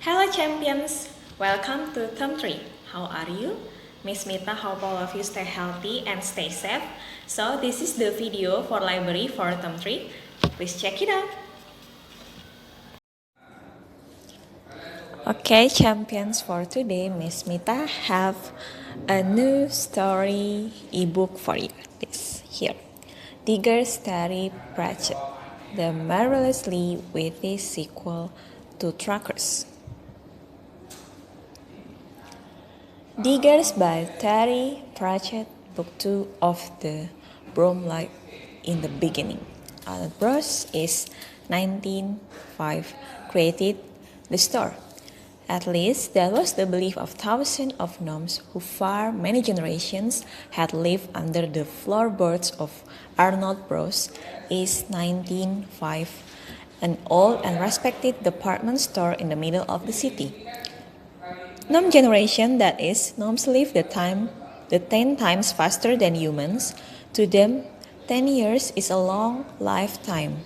Hello champions! Welcome to Term 3. How are you? Miss Mita hope all of you stay healthy and stay safe. So this is the video for library for Term 3. Please check it out. Okay champions, for today Miss Mita have a new story ebook for you. This here. Digger's Terry Pratchett, the marvelously witty sequel to Trackers. Diggers by Terry Pratchett, Book 2 of the Bromeliad in the Beginning. Alfred Bros is 1905 created the store. At least that was the belief of thousands of gnomes who for many generations had lived under the floorboards of Arnold Bros. Is 1905, an old and respected department store in the middle of the city. Gnome generation, that is, gnomes live the 10 times faster than humans. To them, 10 years is a long lifetime.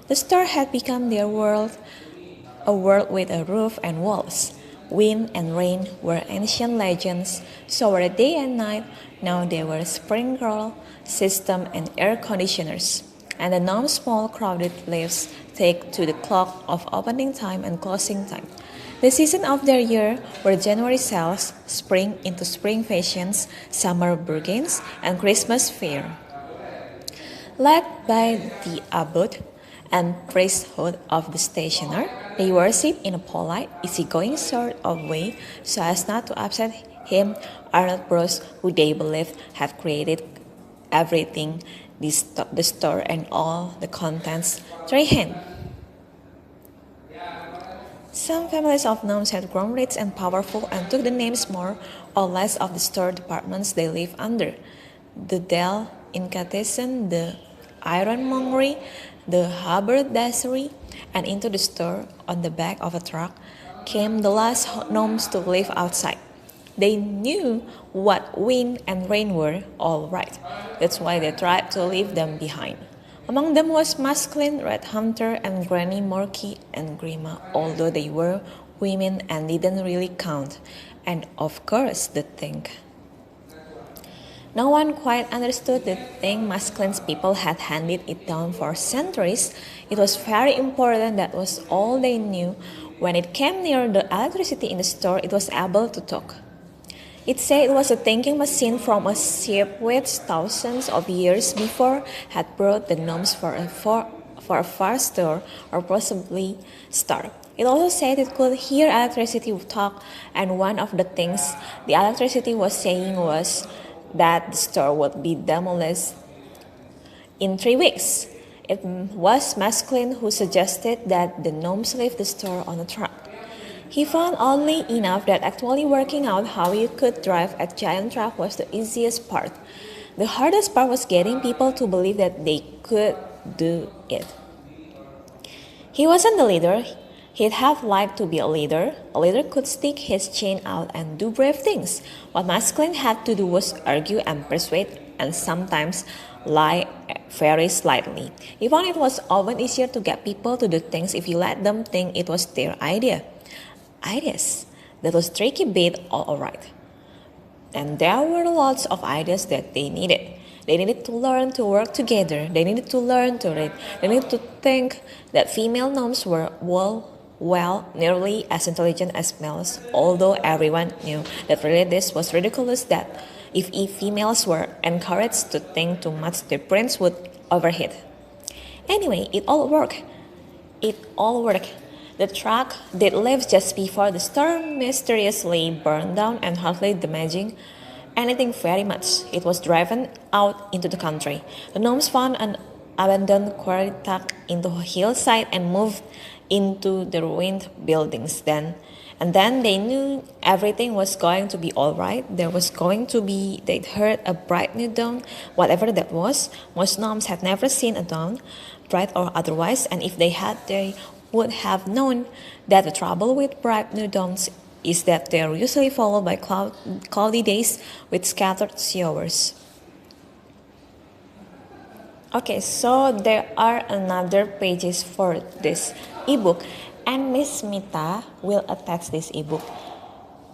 The store had become their world, a world with a roof and walls. Wind and rain were ancient legends, so were day and night. Now they were sprinkler system and air conditioners. And the gnome's small crowded lives take to the clock of opening time and closing time. The season of their year were January sales, spring into spring fashions, summer bargains, and Christmas fair. Led by the abbot and priesthood of the stationer, they worship in a polite, easygoing sort of way so as not to upset him, Arnold Bros, who they believe had created everything, the store and all the contents, hand. Some families of gnomes had grown rich and powerful and took the names more or less of the store departments they lived under. The Dell Incantation, the Ironmongery, the haberdashery, and into the store on the back of a truck came the last gnomes to live outside. They knew what wind and rain were, all right. That's why they tried to leave them behind. Among them was Masklin, Red Hunter, and Granny Morky and Grima, although they were women and didn't really count. And of course, the thing. No one quite understood the thing Masklin's people had handed it down for centuries. It was very important, that was all they knew. When it came near the electricity in the store, it was able to talk. It said it was a thinking machine from a ship which thousands of years before had brought the gnomes for a far store or possibly star. It also said it could hear electricity talk, and one of the things the electricity was saying was that the store would be demolished in 3 weeks. It was Masklin who suggested that the gnomes leave the store on a truck. He found oddly enough that actually working out how you could drive a giant truck was the easiest part. The hardest part was getting people to believe that they could do it. He wasn't the leader. He'd have liked to be a leader. A leader could stick his chin out and do brave things. What Masklin had to do was argue and persuade and sometimes lie very slightly. He found it was often easier to get people to do things if you let them think it was their idea. Ideas. That was tricky bit, all right. And there were lots of ideas that they needed. They needed to learn to work together. They needed to learn to read. They needed to think that female gnomes were nearly as intelligent as males, although everyone knew that really this was ridiculous, that if females were encouraged to think too much, their brains would overheat. Anyway, it all worked. The truck did leave just before the storm mysteriously burned down and hardly damaging anything very much. It was driven out into the country. The gnomes found an abandoned quarry tucked into a hillside and moved into the ruined buildings then. And then they knew everything was going to be all right. They'd heard a bright new dawn, whatever that was. Most gnomes had never seen a dawn, bright or otherwise, and if they had, they would have known that the trouble with bright new dawns is that they are usually followed by cloudy days with scattered showers. Okay, so there are another pages for this ebook, and Miss Mita will attach this ebook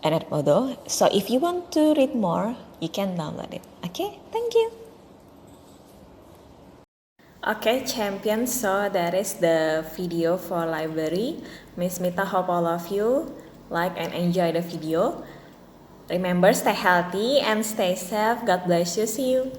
at Edmodo. So if you want to read more, you can download it. Okay, thank you. Okay, champions, so that is the video for library. Miss Mita hope all of you like and enjoy the video. Remember, stay healthy and stay safe. God bless you. See you.